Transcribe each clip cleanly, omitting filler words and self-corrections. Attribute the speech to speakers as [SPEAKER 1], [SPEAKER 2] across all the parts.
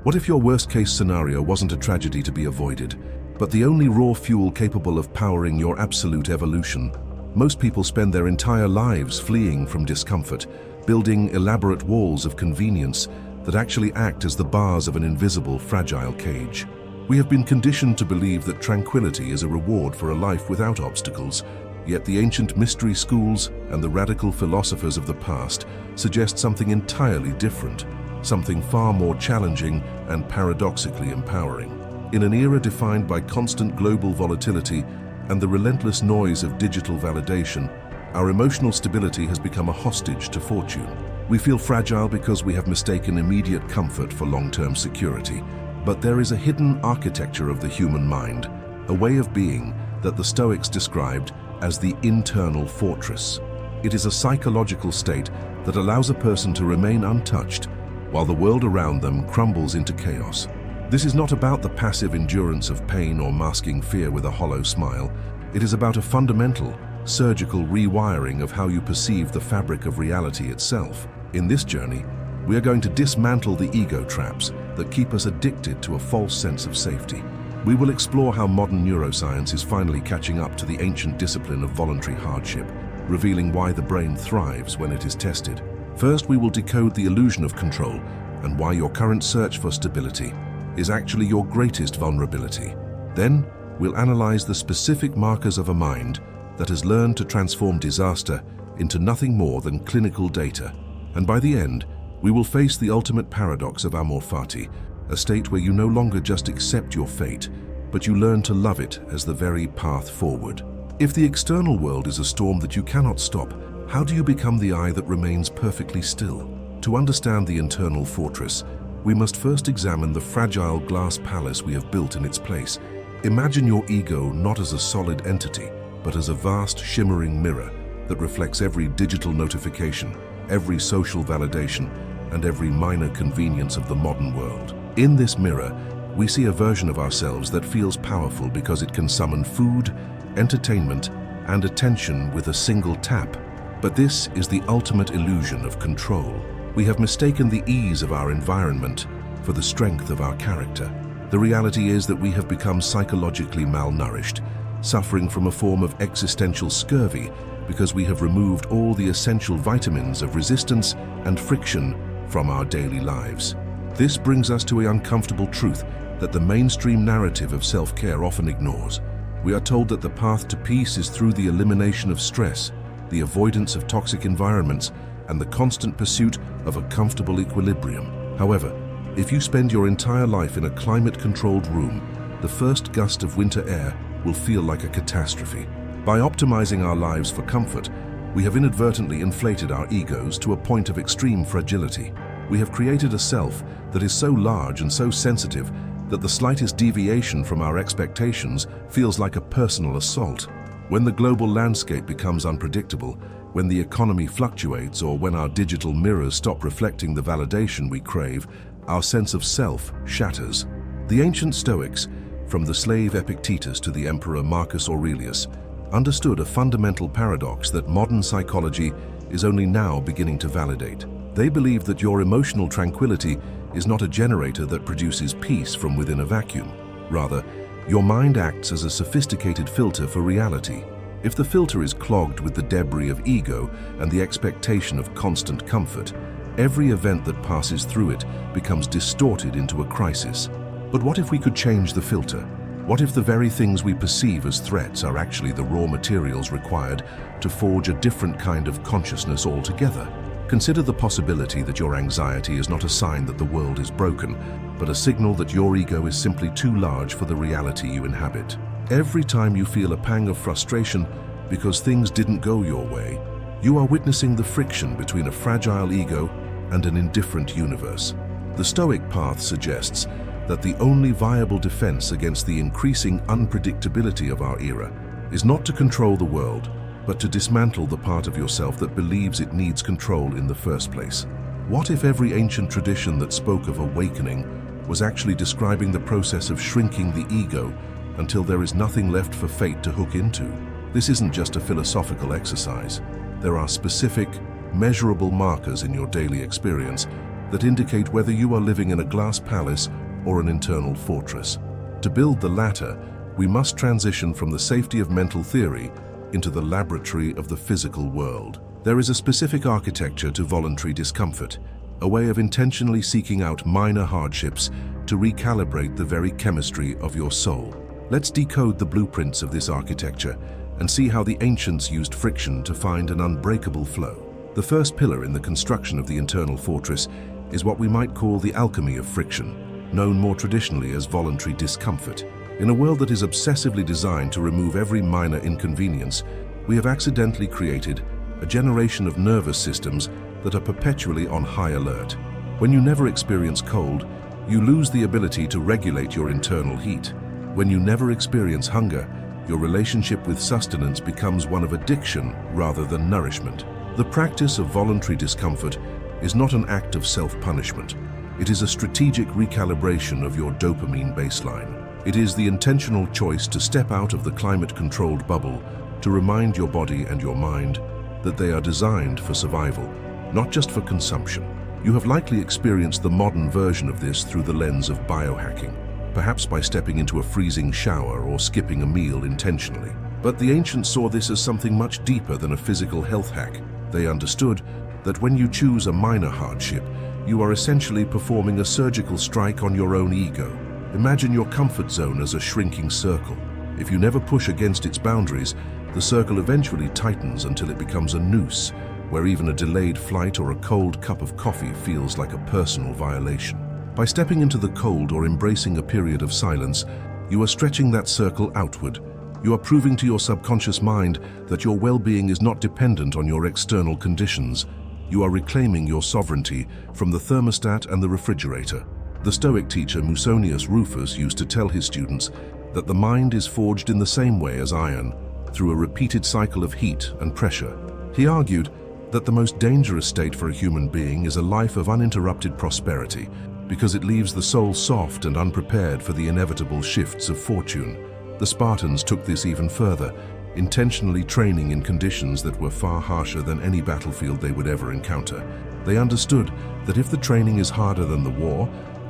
[SPEAKER 1] What if your worst-case scenario wasn't a tragedy to be avoided, but the only raw fuel capable of powering your absolute evolution? Most people spend their entire lives fleeing from discomfort, building elaborate walls of convenience that actually act as the bars of an invisible, fragile cage. We have been conditioned to believe that tranquility is a reward for a life without obstacles, yet the ancient mystery schools and the radical philosophers of the past suggest something entirely different, something far more challenging and paradoxically empowering. In an era defined by constant global volatility and the relentless noise of digital validation, our emotional stability has become a hostage to fortune. We feel fragile because we have mistaken immediate comfort for long-term security. But there is a hidden architecture of the human mind, a way of being that the Stoics described as the internal fortress. It is a psychological state that allows a person to remain untouched while the world around them crumbles into chaos. This is not about the passive endurance of pain or masking fear with a hollow smile. It is about a fundamental, surgical rewiring of how you perceive the fabric of reality itself. In this journey, we are going to dismantle the ego traps that keep us addicted to a false sense of safety. We will explore how modern neuroscience is finally catching up to the ancient discipline of voluntary hardship, revealing why the brain thrives when it is tested. First, we will decode the illusion of control and why your current search for stability is actually your greatest vulnerability. Then, we'll analyze the specific markers of a mind that has learned to transform disaster into nothing more than clinical data. And by the end, we will face the ultimate paradox of amor fati, a state where you no longer just accept your fate, but you learn to love it as the very path forward. If the external world is a storm that you cannot stop, how do you become the eye that remains perfectly still? To understand the internal fortress, we must first examine the fragile glass palace we have built in its place. Imagine your ego not as a solid entity, but as a vast, shimmering mirror that reflects every digital notification, every social validation, and every minor convenience of the modern world. In this mirror, we see a version of ourselves that feels powerful because it can summon food, entertainment, and attention with a single tap. But this is the ultimate illusion of control. We have mistaken the ease of our environment for the strength of our character. The reality is that we have become psychologically malnourished, suffering from a form of existential scurvy because we have removed all the essential vitamins of resistance and friction from our daily lives. This brings us to an uncomfortable truth that the mainstream narrative of self-care often ignores. We are told that the path to peace is through the elimination of stress, the avoidance of toxic environments, and the constant pursuit of a comfortable equilibrium. However, if you spend your entire life in a climate-controlled room, the first gust of winter air will feel like a catastrophe. By optimizing our lives for comfort, we have inadvertently inflated our egos to a point of extreme fragility. We have created a self that is so large and so sensitive that the slightest deviation from our expectations feels like a personal assault. When the global landscape becomes unpredictable, when the economy fluctuates, or when our digital mirrors stop reflecting the validation we crave, our sense of self shatters. The ancient Stoics, from the slave Epictetus to the emperor Marcus Aurelius, understood a fundamental paradox that modern psychology is only now beginning to validate. They believed that your emotional tranquility is not a generator that produces peace from within a vacuum. Rather, your mind acts as a sophisticated filter for reality. If the filter is clogged with the debris of ego and the expectation of constant comfort, every event that passes through it becomes distorted into a crisis. But what if we could change the filter? What if the very things we perceive as threats are actually the raw materials required to forge a different kind of consciousness altogether? Consider the possibility that your anxiety is not a sign that the world is broken, but a signal that your ego is simply too large for the reality you inhabit. Every time you feel a pang of frustration because things didn't go your way, you are witnessing the friction between a fragile ego and an indifferent universe. The Stoic path suggests that the only viable defense against the increasing unpredictability of our era is not to control the world, but to dismantle the part of yourself that believes it needs control in the first place. What if every ancient tradition that spoke of awakening was actually describing the process of shrinking the ego until there is nothing left for fate to hook into? This isn't just a philosophical exercise. There are specific, measurable markers in your daily experience that indicate whether you are living in a glass palace or an internal fortress. To build the latter, we must transition from the safety of mental theory into the laboratory of the physical world. There is a specific architecture to voluntary discomfort, a way of intentionally seeking out minor hardships to recalibrate the very chemistry of your soul. Let's decode the blueprints of this architecture and see how the ancients used friction to find an unbreakable flow. The first pillar in the construction of the internal fortress is what we might call the alchemy of friction, known more traditionally as voluntary discomfort. In a world that is obsessively designed to remove every minor inconvenience, we have accidentally created a generation of nervous systems that are perpetually on high alert. When you never experience cold, you lose the ability to regulate your internal heat. When you never experience hunger, your relationship with sustenance becomes one of addiction rather than nourishment. The practice of voluntary discomfort is not an act of self-punishment. It is a strategic recalibration of your dopamine baseline. It is the intentional choice to step out of the climate-controlled bubble to remind your body and your mind that they are designed for survival, not just for consumption. You have likely experienced the modern version of this through the lens of biohacking, perhaps by stepping into a freezing shower or skipping a meal intentionally. But the ancients saw this as something much deeper than a physical health hack. They understood that when you choose a minor hardship, you are essentially performing a surgical strike on your own ego. Imagine your comfort zone as a shrinking circle. If you never push against its boundaries, the circle eventually tightens until it becomes a noose, where even a delayed flight or a cold cup of coffee feels like a personal violation. By stepping into the cold or embracing a period of silence, you are stretching that circle outward. You are proving to your subconscious mind that your well-being is not dependent on your external conditions. You are reclaiming your sovereignty from the thermostat and the refrigerator. The Stoic teacher Musonius Rufus used to tell his students that the mind is forged in the same way as iron, through a repeated cycle of heat and pressure. He argued that the most dangerous state for a human being is a life of uninterrupted prosperity, because it leaves the soul soft and unprepared for the inevitable shifts of fortune. The Spartans took this even further, intentionally training in conditions that were far harsher than any battlefield they would ever encounter. They understood that if the training is harder than the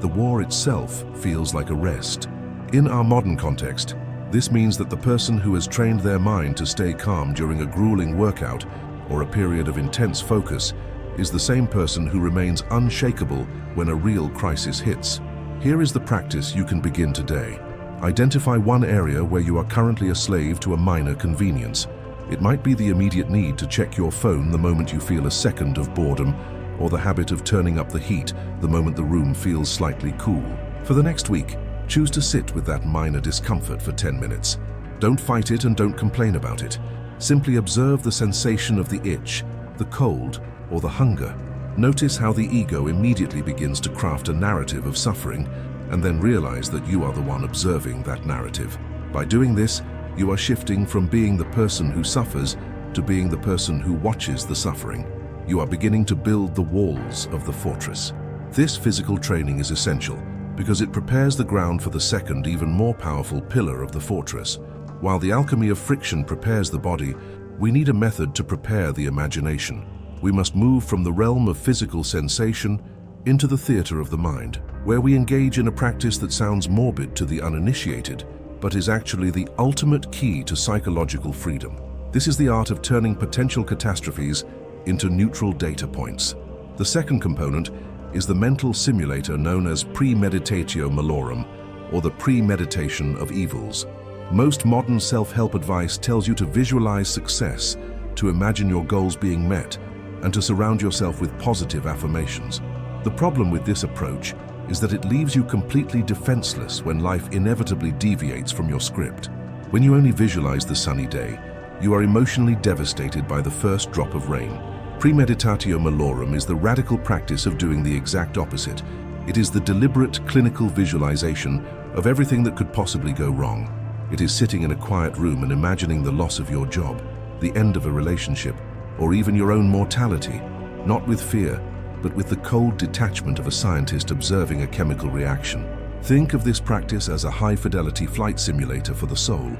[SPEAKER 1] war itself feels like a rest. In our modern context, this means that the person who has trained their mind to stay calm during a grueling workout or a period of intense focus is the same person who remains unshakable when a real crisis hits. Here is the practice you can begin today. Identify one area where you are currently a slave to a minor convenience. It might be the immediate need to check your phone the moment you feel a second of boredom, or the habit of turning up the heat the moment the room feels slightly cool. For the next week, choose to sit with that minor discomfort for 10 minutes. Don't fight it and don't complain about it. Simply observe the sensation of the itch, the cold, or the hunger. Notice how the ego immediately begins to craft a narrative of suffering, and then realize that you are the one observing that narrative. By doing this, you are shifting from being the person who suffers to being the person who watches the suffering. You are beginning to build the walls of the fortress. This physical training is essential because it prepares the ground for the second, even more powerful pillar of the fortress. While the alchemy of friction prepares the body, we need a method to prepare the imagination. We must move from the realm of physical sensation into the theater of the mind, where we engage in a practice that sounds morbid to the uninitiated, but is actually the ultimate key to psychological freedom. This is the art of turning potential catastrophes into neutral data points. The second component is the mental simulator known as premeditatio malorum, or the premeditation of evils. Most modern self-help advice tells you to visualize success, to imagine your goals being met, and to surround yourself with positive affirmations. The problem with this approach is that it leaves you completely defenseless when life inevitably deviates from your script. When you only visualize the sunny day, you are emotionally devastated by the first drop of rain. Premeditatio malorum is the radical practice of doing the exact opposite. It is the deliberate clinical visualization of everything that could possibly go wrong. It is sitting in a quiet room and imagining the loss of your job, the end of a relationship, or even your own mortality, not with fear, but with the cold detachment of a scientist observing a chemical reaction. Think of this practice as a high-fidelity flight simulator for the soul.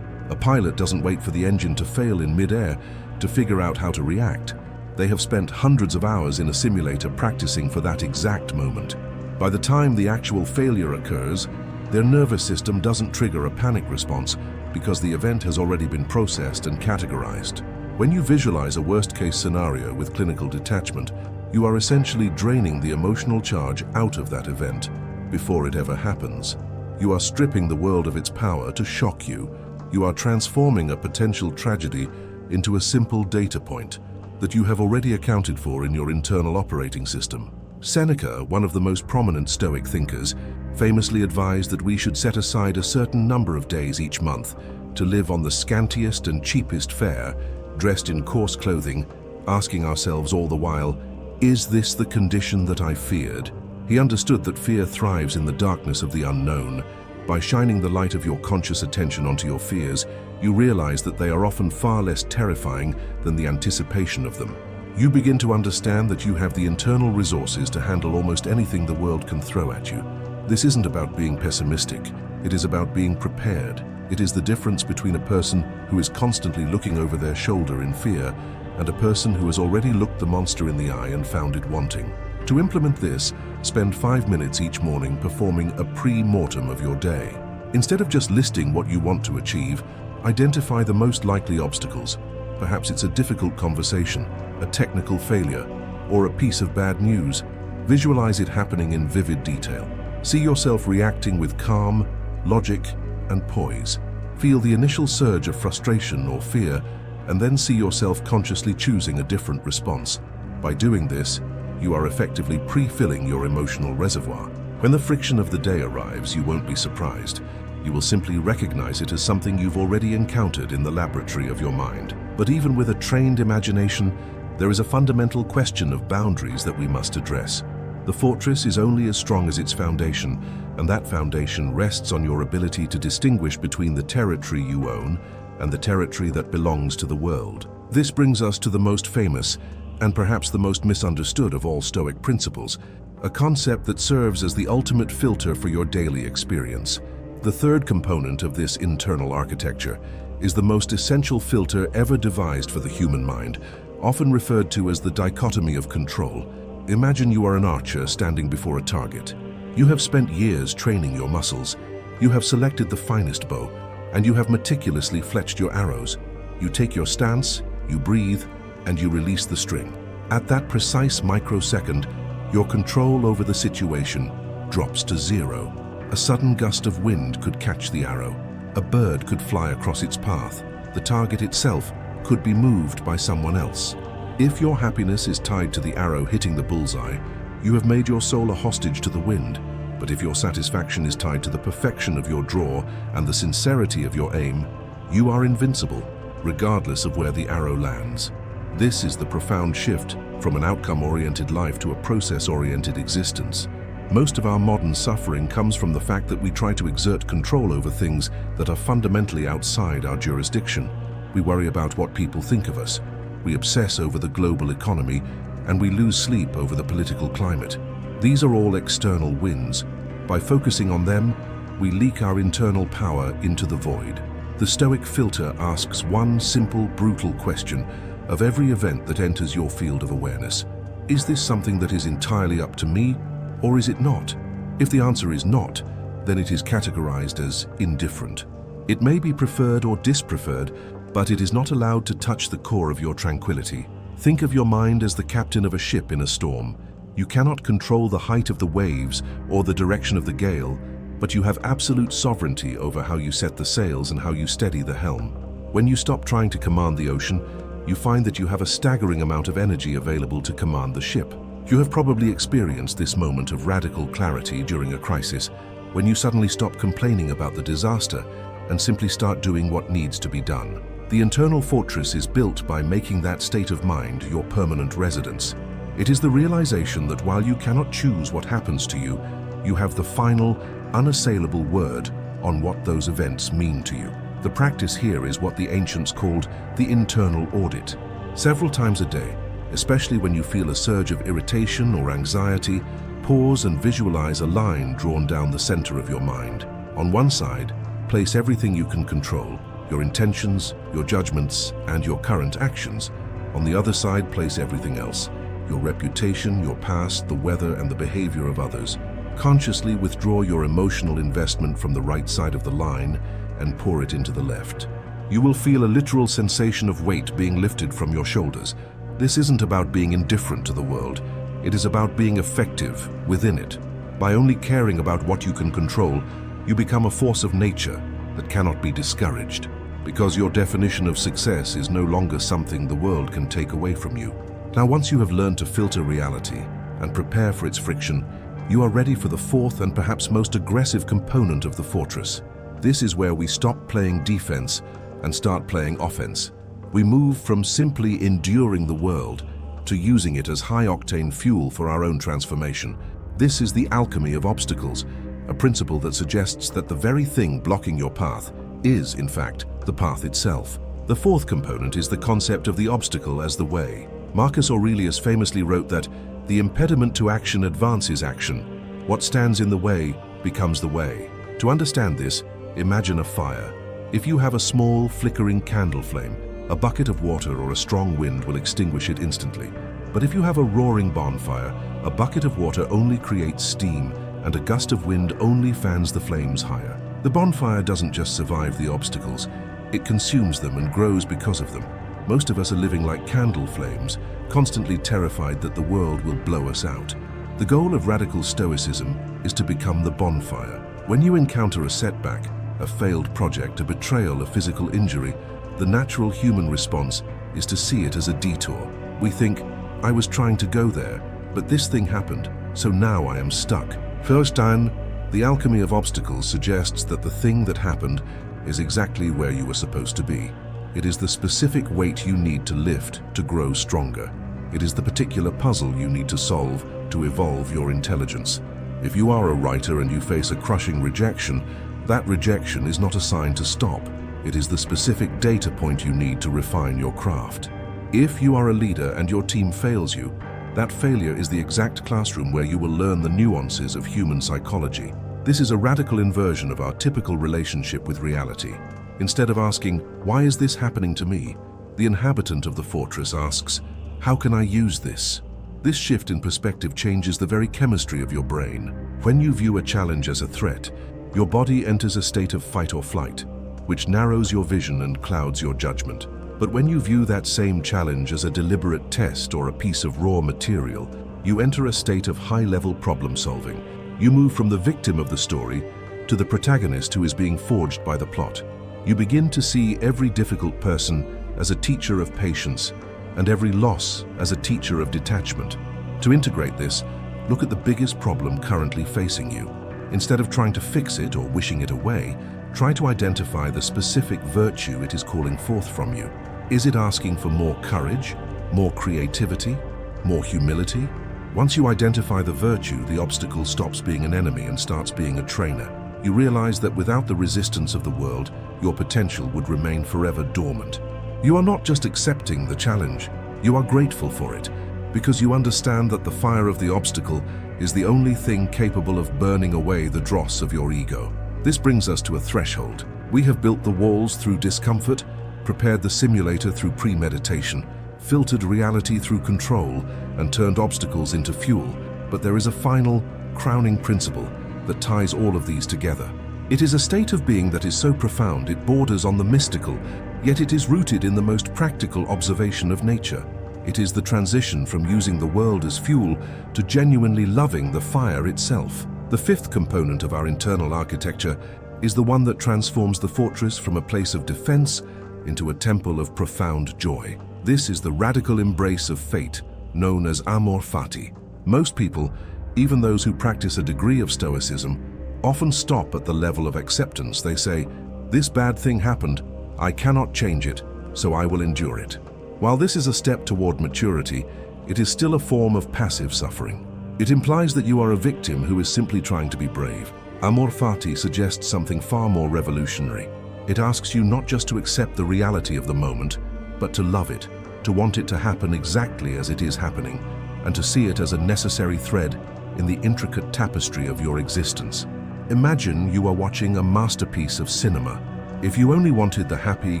[SPEAKER 1] A pilot doesn't wait for the engine to fail in mid-air to figure out how to react. They have spent hundreds of hours in a simulator practicing for that exact moment. By the time the actual failure occurs, their nervous system doesn't trigger a panic response because the event has already been processed and categorized. When you visualize a worst-case scenario with clinical detachment, you are essentially draining the emotional charge out of that event before it ever happens. You are stripping the world of its power to shock you. You are transforming a potential tragedy into a simple data point that you have already accounted for in your internal operating system. Seneca, one of the most prominent Stoic thinkers, famously advised that we should set aside a certain number of days each month to live on the scantiest and cheapest fare, dressed in coarse clothing, asking ourselves all the while, is this the condition that I feared? He understood that fear thrives in the darkness of the unknown. By shining the light of your conscious attention onto your fears, you realize that they are often far less terrifying than the anticipation of them. You begin to understand that you have the internal resources to handle almost anything the world can throw at you. This isn't about being pessimistic, it is about being prepared. It is the difference between a person who is constantly looking over their shoulder in fear and a person who has already looked the monster in the eye and found it wanting. To implement this, spend 5 minutes each morning performing a pre-mortem of your day. Instead of just listing what you want to achieve, identify the most likely obstacles. Perhaps it's a difficult conversation, a technical failure, or a piece of bad news. Visualize it happening in vivid detail. See yourself reacting with calm, logic, and poise. Feel the initial surge of frustration or fear, and then see yourself consciously choosing a different response. By doing this, you are effectively pre-filling your emotional reservoir. When the friction of the day arrives, you won't be surprised. You will simply recognize it as something you've already encountered in the laboratory of your mind. But even with a trained imagination, there is a fundamental question of boundaries that we must address. The fortress is only as strong as its foundation, and that foundation rests on your ability to distinguish between the territory you own and the territory that belongs to the world. This brings us to the most famous and perhaps the most misunderstood of all Stoic principles, a concept that serves as the ultimate filter for your daily experience. The third component of this internal architecture is the most essential filter ever devised for the human mind, often referred to as the dichotomy of control. Imagine you are an archer standing before a target. You have spent years training your muscles. You have selected the finest bow, and you have meticulously fletched your arrows. You take your stance, you breathe, and you release the string. At that precise microsecond, your control over the situation drops to zero. A sudden gust of wind could catch the arrow. A bird could fly across its path. The target itself could be moved by someone else. If your happiness is tied to the arrow hitting the bullseye, you have made your soul a hostage to the wind. But if your satisfaction is tied to the perfection of your draw and the sincerity of your aim, you are invincible, regardless of where the arrow lands. This is the profound shift from an outcome-oriented life to a process-oriented existence. Most of our modern suffering comes from the fact that we try to exert control over things that are fundamentally outside our jurisdiction. We worry about what people think of us. We obsess over the global economy, and we lose sleep over the political climate. These are all external wins. By focusing on them, we leak our internal power into the void. The Stoic filter asks one simple, brutal question of every event that enters your field of awareness. Is this something that is entirely up to me, or is it not? If the answer is not, then it is categorized as indifferent. It may be preferred or dispreferred, but it is not allowed to touch the core of your tranquility. Think of your mind as the captain of a ship in a storm. You cannot control the height of the waves or the direction of the gale, but you have absolute sovereignty over how you set the sails and how you steady the helm. When you stop trying to command the ocean, you find that you have a staggering amount of energy available to command the ship. You have probably experienced this moment of radical clarity during a crisis, when you suddenly stop complaining about the disaster and simply start doing what needs to be done. The internal fortress is built by making that state of mind your permanent residence. It is the realization that while you cannot choose what happens to you, you have the final, unassailable word on what those events mean to you. The practice here is what the ancients called the internal audit. Several times a day, especially when you feel a surge of irritation or anxiety, pause and visualize a line drawn down the center of your mind. On one side, place everything you can control, your intentions, your judgments, and your current actions. On the other side, place everything else: your reputation, your past, the weather, and the behavior of others. Consciously withdraw your emotional investment from the right side of the line and pour it into the left. You will feel a literal sensation of weight being lifted from your shoulders. This isn't about being indifferent to the world. It is about being effective within it. By only caring about what you can control, you become a force of nature that cannot be discouraged, because your definition of success is no longer something the world can take away from you. Now, once you have learned to filter reality and prepare for its friction, you are ready for the fourth and perhaps most aggressive component of the fortress. This is where we stop playing defense and start playing offense. We move from simply enduring the world to using it as high-octane fuel for our own transformation. This is the alchemy of obstacles, a principle that suggests that the very thing blocking your path is, in fact, the path itself. The fourth component is the concept of the obstacle as the way. Marcus Aurelius famously wrote that the impediment to action advances action. What stands in the way becomes the way. To understand this, imagine a fire. If you have a small, flickering candle flame, a bucket of water or a strong wind will extinguish it instantly. But if you have a roaring bonfire, a bucket of water only creates steam, and a gust of wind only fans the flames higher. The bonfire doesn't just survive the obstacles, it consumes them and grows because of them. Most of us are living like candle flames, constantly terrified that the world will blow us out. The goal of radical Stoicism is to become the bonfire. When you encounter a setback, a failed project, a betrayal, a physical injury, the natural human response is to see it as a detour. We think, I was trying to go there, but this thing happened, so now I am stuck. Feuerstein, the alchemy of obstacles suggests that the thing that happened is exactly where you were supposed to be. It is the specific weight you need to lift to grow stronger. It is the particular puzzle you need to solve to evolve your intelligence. If you are a writer and you face a crushing rejection, that rejection is not a sign to stop. It is the specific data point you need to refine your craft. If you are a leader and your team fails you, that failure is the exact classroom where you will learn the nuances of human psychology. This is a radical inversion of our typical relationship with reality. Instead of asking, why is this happening to me? The inhabitant of the fortress asks, how can I use this? This shift in perspective changes the very chemistry of your brain. When you view a challenge as a threat, your body enters a state of fight or flight, which narrows your vision and clouds your judgment. But when you view that same challenge as a deliberate test or a piece of raw material, you enter a state of high-level problem solving. You move from the victim of the story to the protagonist who is being forged by the plot. You begin to see every difficult person as a teacher of patience and every loss as a teacher of detachment. To integrate this, look at the biggest problem currently facing you. Instead of trying to fix it or wishing it away, try to identify the specific virtue it is calling forth from you. Is it asking for more courage, more creativity, more humility? Once you identify the virtue, the obstacle stops being an enemy and starts being a trainer. You realize that without the resistance of the world, your potential would remain forever dormant. You are not just accepting the challenge, you are grateful for it, because you understand that the fire of the obstacle is the only thing capable of burning away the dross of your ego. This brings us to a threshold. We have built the walls through discomfort, prepared the simulator through premeditation, filtered reality through control, and turned obstacles into fuel. But there is a final, crowning principle that ties all of these together. It is a state of being that is so profound it borders on the mystical, yet it is rooted in the most practical observation of nature. It is the transition from using the world as fuel to genuinely loving the fire itself. The fifth component of our internal architecture is the one that transforms the fortress from a place of defense into a temple of profound joy. This is the radical embrace of fate, known as amor fati. Most people, even those who practice a degree of Stoicism, often stop at the level of acceptance. They say, this bad thing happened, I cannot change it, so I will endure it. While this is a step toward maturity, it is still a form of passive suffering. It implies that you are a victim who is simply trying to be brave. Amor fati suggests something far more revolutionary. It asks you not just to accept the reality of the moment, but to love it, to want it to happen exactly as it is happening, and to see it as a necessary thread in the intricate tapestry of your existence. Imagine you are watching a masterpiece of cinema. If you only wanted the happy,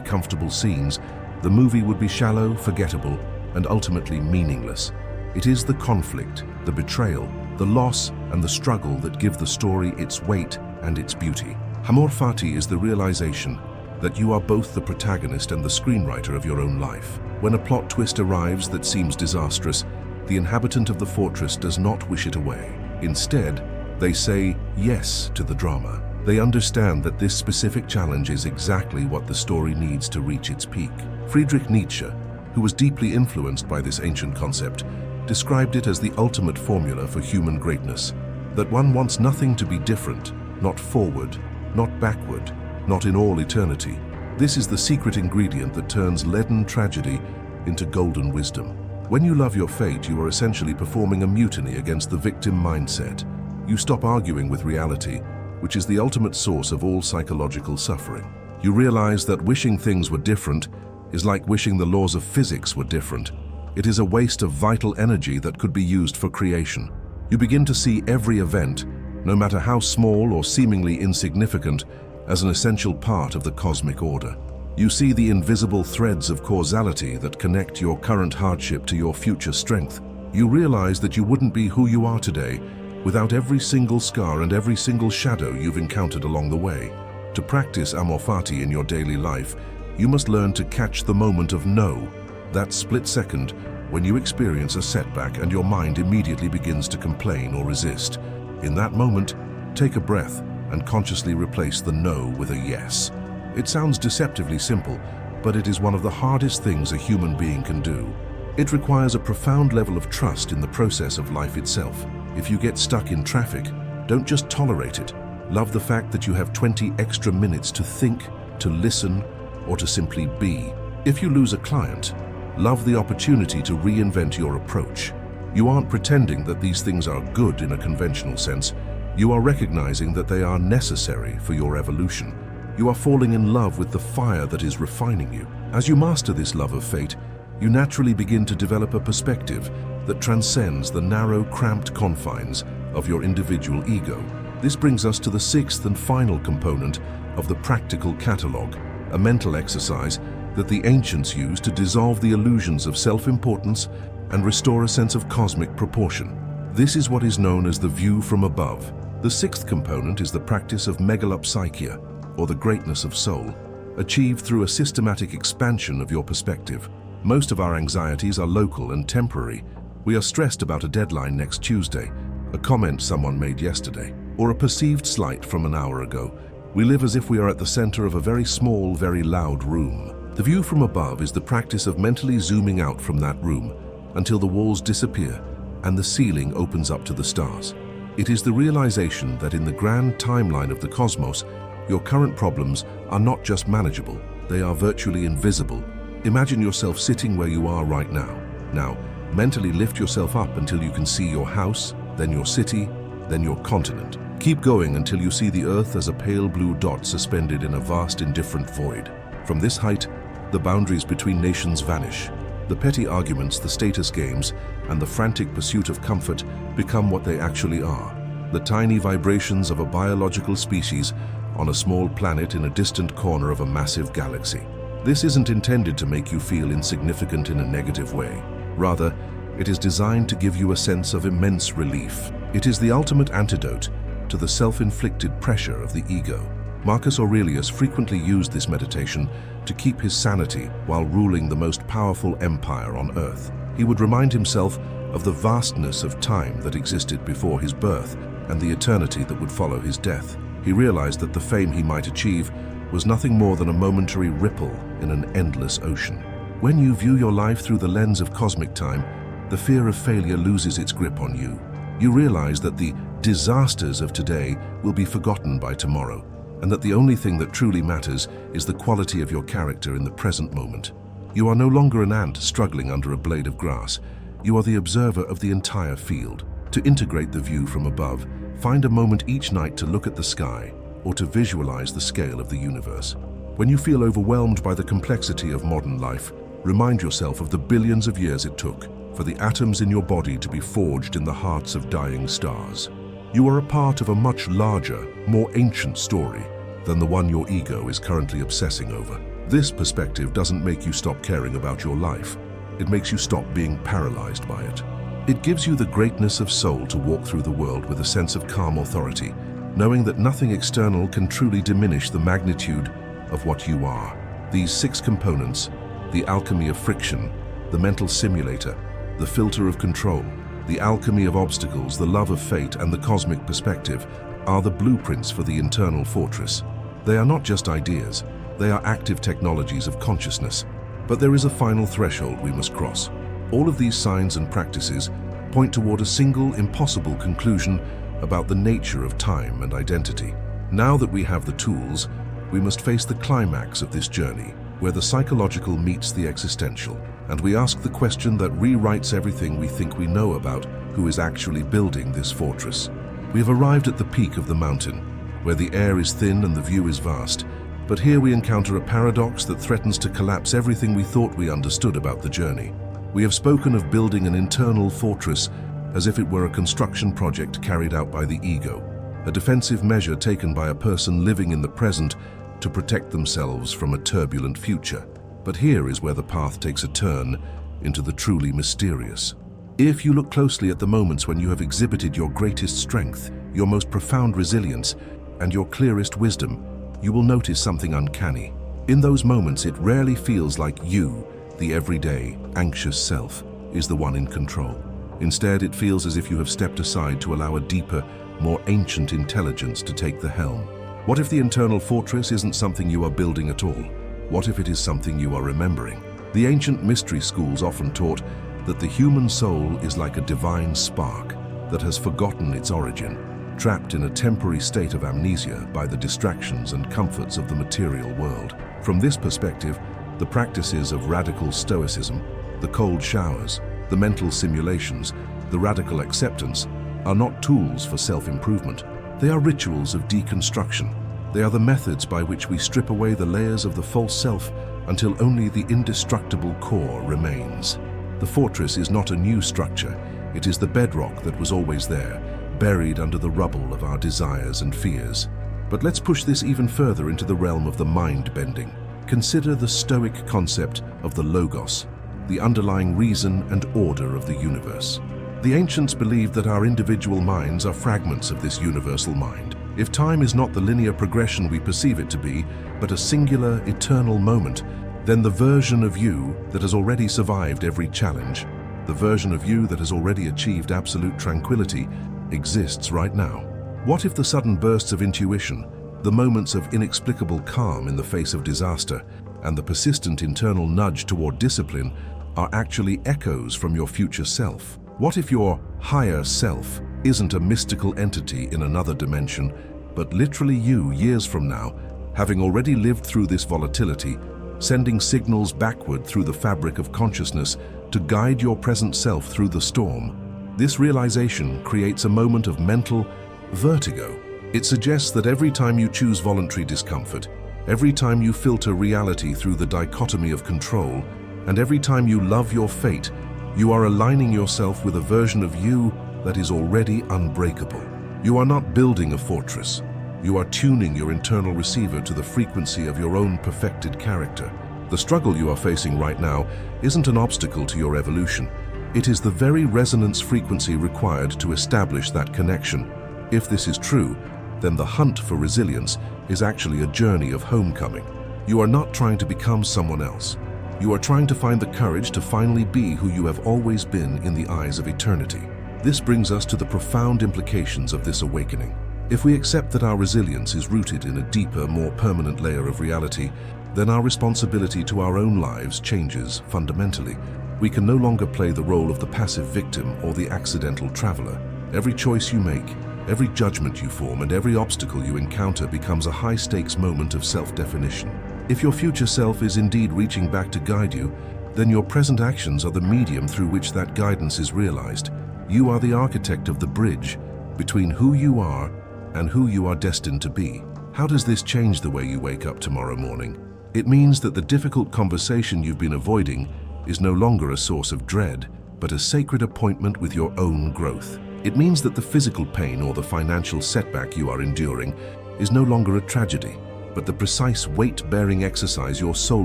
[SPEAKER 1] comfortable scenes, the movie would be shallow, forgettable, and ultimately meaningless. It is the conflict, the betrayal, the loss, and the struggle that give the story its weight and its beauty. Amor Fati is the realization that you are both the protagonist and the screenwriter of your own life. When a plot twist arrives that seems disastrous, the inhabitant of the fortress does not wish it away. Instead, they say yes to the drama. They understand that this specific challenge is exactly what the story needs to reach its peak. Friedrich Nietzsche, who was deeply influenced by this ancient concept, described it as the ultimate formula for human greatness, that one wants nothing to be different, not forward, not backward, not in all eternity. This is the secret ingredient that turns leaden tragedy into golden wisdom. When you love your fate, you are essentially performing a mutiny against the victim mindset. You stop arguing with reality, which is the ultimate source of all psychological suffering. You realize that wishing things were different is like wishing the laws of physics were different. It is a waste of vital energy that could be used for creation. You begin to see every event, no matter how small or seemingly insignificant, as an essential part of the cosmic order. You see the invisible threads of causality that connect your current hardship to your future strength. You realize that you wouldn't be who you are today without every single scar and every single shadow you've encountered along the way. To practice Amor Fati in your daily life, you must learn to catch the moment of no, that split second when you experience a setback and your mind immediately begins to complain or resist. In that moment, take a breath and consciously replace the no with a yes. It sounds deceptively simple, but it is one of the hardest things a human being can do. It requires a profound level of trust in the process of life itself. If you get stuck in traffic, don't just tolerate it. Love the fact that you have 20 extra minutes to think, to listen, or to simply be. If you lose a client, love the opportunity to reinvent your approach. You aren't pretending that these things are good in a conventional sense. You are recognizing that they are necessary for your evolution. You are falling in love with the fire that is refining you. As you master this love of fate, you naturally begin to develop a perspective that transcends the narrow, cramped confines of your individual ego. This brings us to the sixth and final component of the practical catalog, a mental exercise that the ancients used to dissolve the illusions of self-importance and restore a sense of cosmic proportion. This is what is known as the view from above. The sixth component is the practice of megalopsychia, or the greatness of soul, achieved through a systematic expansion of your perspective. Most of our anxieties are local and temporary. We are stressed about a deadline next Tuesday, a comment someone made yesterday, or a perceived slight from an hour ago. We live as if we are at the center of a very small, very loud room. The view from above is the practice of mentally zooming out from that room until the walls disappear and the ceiling opens up to the stars. It is the realization that in the grand timeline of the cosmos, your current problems are not just manageable, they are virtually invisible. Imagine yourself sitting where you are right now. Now, mentally lift yourself up until you can see your house, then your city, then your continent. Keep going until you see the earth as a pale blue dot suspended in a vast indifferent void. From this height, the boundaries between nations vanish. The petty arguments, the status games, and the frantic pursuit of comfort become what they actually are: the tiny vibrations of a biological species on a small planet in a distant corner of a massive galaxy. This isn't intended to make you feel insignificant in a negative way. Rather, it is designed to give you a sense of immense relief. It is the ultimate antidote to the self-inflicted pressure of the ego. Marcus Aurelius frequently used this meditation to keep his sanity while ruling the most powerful empire on earth. He would remind himself of the vastness of time that existed before his birth and the eternity that would follow his death. He realized that the fame he might achieve was nothing more than a momentary ripple in an endless ocean. When you view your life through the lens of cosmic time, the fear of failure loses its grip on you. You realize that the disasters of today will be forgotten by tomorrow, and that the only thing that truly matters is the quality of your character in the present moment. You are no longer an ant struggling under a blade of grass. You are the observer of the entire field. To integrate the view from above, find a moment each night to look at the sky or to visualize the scale of the universe. When you feel overwhelmed by the complexity of modern life, remind yourself of the billions of years it took for the atoms in your body to be forged in the hearts of dying stars. You are a part of a much larger, more ancient story than the one your ego is currently obsessing over. This perspective doesn't make you stop caring about your life. It makes you stop being paralyzed by it. It gives you the greatness of soul to walk through the world with a sense of calm authority, knowing that nothing external can truly diminish the magnitude of what you are. These 6 components, the alchemy of friction, the mental simulator, the filter of control, the alchemy of obstacles, the love of fate, and the cosmic perspective, are the blueprints for the internal fortress. They are not just ideas, they are active technologies of consciousness. But there is a final threshold we must cross. All of these signs and practices point toward a single, impossible conclusion about the nature of time and identity. Now that we have the tools, we must face the climax of this journey, where the psychological meets the existential, and we ask the question that rewrites everything we think we know about who is actually building this fortress. We have arrived at the peak of the mountain, where the air is thin and the view is vast, but here we encounter a paradox that threatens to collapse everything we thought we understood about the journey. We have spoken of building an internal fortress as if it were a construction project carried out by the ego, a defensive measure taken by a person living in the present to protect themselves from a turbulent future. But here is where the path takes a turn into the truly mysterious. If you look closely at the moments when you have exhibited your greatest strength, your most profound resilience, and your clearest wisdom, you will notice something uncanny. In those moments, it rarely feels like you, the everyday, anxious self, is the one in control. Instead, it feels as if you have stepped aside to allow a deeper, more ancient intelligence to take the helm. What if the internal fortress isn't something you are building at all? What if it is something you are remembering? The ancient mystery schools often taught that the human soul is like a divine spark that has forgotten its origin, trapped in a temporary state of amnesia by the distractions and comforts of the material world. From this perspective, the practices of radical Stoicism, the cold showers, the mental simulations, the radical acceptance, are not tools for self-improvement. They are rituals of deconstruction. They are the methods by which we strip away the layers of the false self until only the indestructible core remains. The fortress is not a new structure. It is the bedrock that was always there, buried under the rubble of our desires and fears. But let's push this even further into the realm of the mind-bending. Consider the Stoic concept of the logos, the underlying reason and order of the universe. The ancients believed that our individual minds are fragments of this universal mind. If time is not the linear progression we perceive it to be, but a singular, eternal moment, then the version of you that has already survived every challenge, the version of you that has already achieved absolute tranquility, exists right now. What if the sudden bursts of intuition, the moments of inexplicable calm in the face of disaster, and the persistent internal nudge toward discipline are actually echoes from your future self? What if your higher self isn't a mystical entity in another dimension, but literally you years from now, having already lived through this volatility, sending signals backward through the fabric of consciousness to guide your present self through the storm? This realization creates a moment of mental vertigo. It suggests that every time you choose voluntary discomfort, every time you filter reality through the dichotomy of control, and every time you love your fate, you are aligning yourself with a version of you that is already unbreakable. You are not building a fortress. You are tuning your internal receiver to the frequency of your own perfected character. The struggle you are facing right now isn't an obstacle to your evolution. It is the very resonance frequency required to establish that connection. If this is true, then the hunt for resilience is actually a journey of homecoming. You are not trying to become someone else. You are trying to find the courage to finally be who you have always been in the eyes of eternity. This brings us to the profound implications of this awakening. If we accept that our resilience is rooted in a deeper, more permanent layer of reality, then our responsibility to our own lives changes fundamentally. We can no longer play the role of the passive victim or the accidental traveler. Every choice you make, every judgment you form, and every obstacle you encounter becomes a high-stakes moment of self-definition. If your future self is indeed reaching back to guide you, then your present actions are the medium through which that guidance is realized. You are the architect of the bridge between who you are and who you are destined to be. How does this change the way you wake up tomorrow morning? It means that the difficult conversation you've been avoiding is no longer a source of dread, but a sacred appointment with your own growth. It means that the physical pain or the financial setback you are enduring is no longer a tragedy. but the precise weight-bearing exercise your soul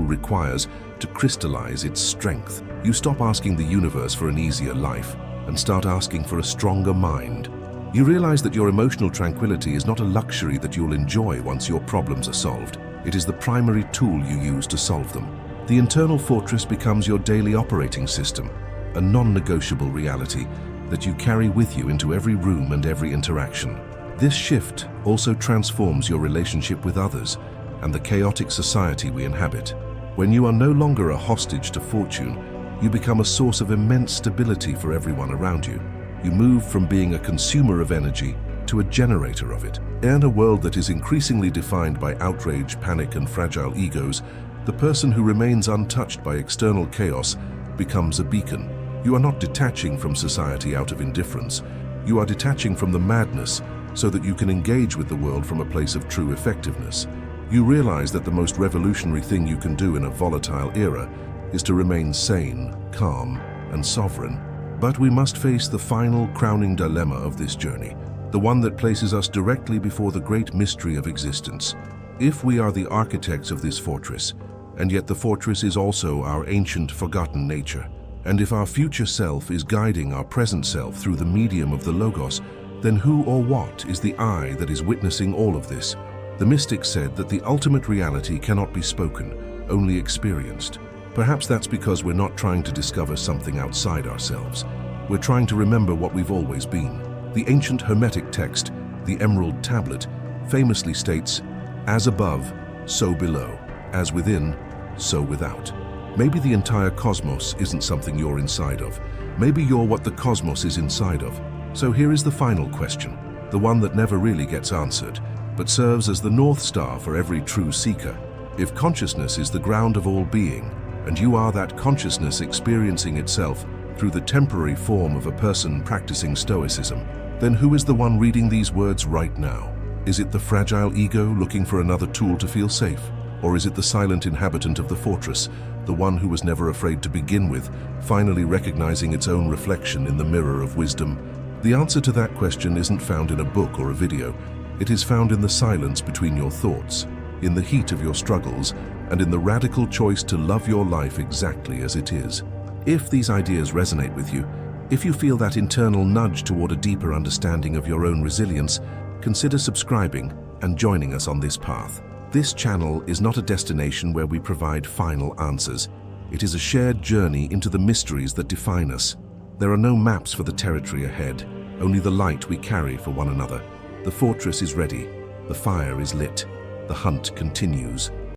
[SPEAKER 1] requires to crystallize its strength. You stop asking the universe for an easier life and start asking for a stronger mind. You realize that your emotional tranquility is not a luxury that you'll enjoy once your problems are solved. It is the primary tool you use to solve them. The internal fortress becomes your daily operating system, a non-negotiable reality that you carry with you into every room and every interaction. This shift also transforms your relationship with others and the chaotic society we inhabit. When you are no longer a hostage to fortune, you become a source of immense stability for everyone around you. You move from being a consumer of energy to a generator of it. In a world that is increasingly defined by outrage, panic, and fragile egos, the person who remains untouched by external chaos becomes a beacon. You are not detaching from society out of indifference. You are detaching from the madness so that you can engage with the world from a place of true effectiveness. You realize that the most revolutionary thing you can do in a volatile era is to remain sane, calm, and sovereign. But we must face the final crowning dilemma of this journey, the one that places us directly before the great mystery of existence. If we are the architects of this fortress, and yet the fortress is also our ancient, forgotten nature, and if our future self is guiding our present self through the medium of the Logos, then who or what is the I that is witnessing all of this? The mystics said that the ultimate reality cannot be spoken, only experienced. Perhaps that's because we're not trying to discover something outside ourselves. We're trying to remember what we've always been. The ancient Hermetic text, the Emerald Tablet, famously states, "As above, so below. As within, so without." Maybe the entire cosmos isn't something you're inside of. Maybe you're what the cosmos is inside of. So here is the final question, the one that never really gets answered, but serves as the North Star for every true seeker. If consciousness is the ground of all being, and you are that consciousness experiencing itself through the temporary form of a person practicing Stoicism, then who is the one reading these words right now? Is it the fragile ego looking for another tool to feel safe? Or is it the silent inhabitant of the fortress, the one who was never afraid to begin with, finally recognizing its own reflection in the mirror of wisdom? The answer to that question isn't found in a book or a video. It is found in the silence between your thoughts, in the heat of your struggles, and in the radical choice to love your life exactly as it is. If these ideas resonate with you, if you feel that internal nudge toward a deeper understanding of your own resilience, consider subscribing and joining us on this path. This channel is not a destination where we provide final answers. It is a shared journey into the mysteries that define us. There are no maps for the territory ahead, only the light we carry for one another. The fortress is ready, the fire is lit, the hunt continues.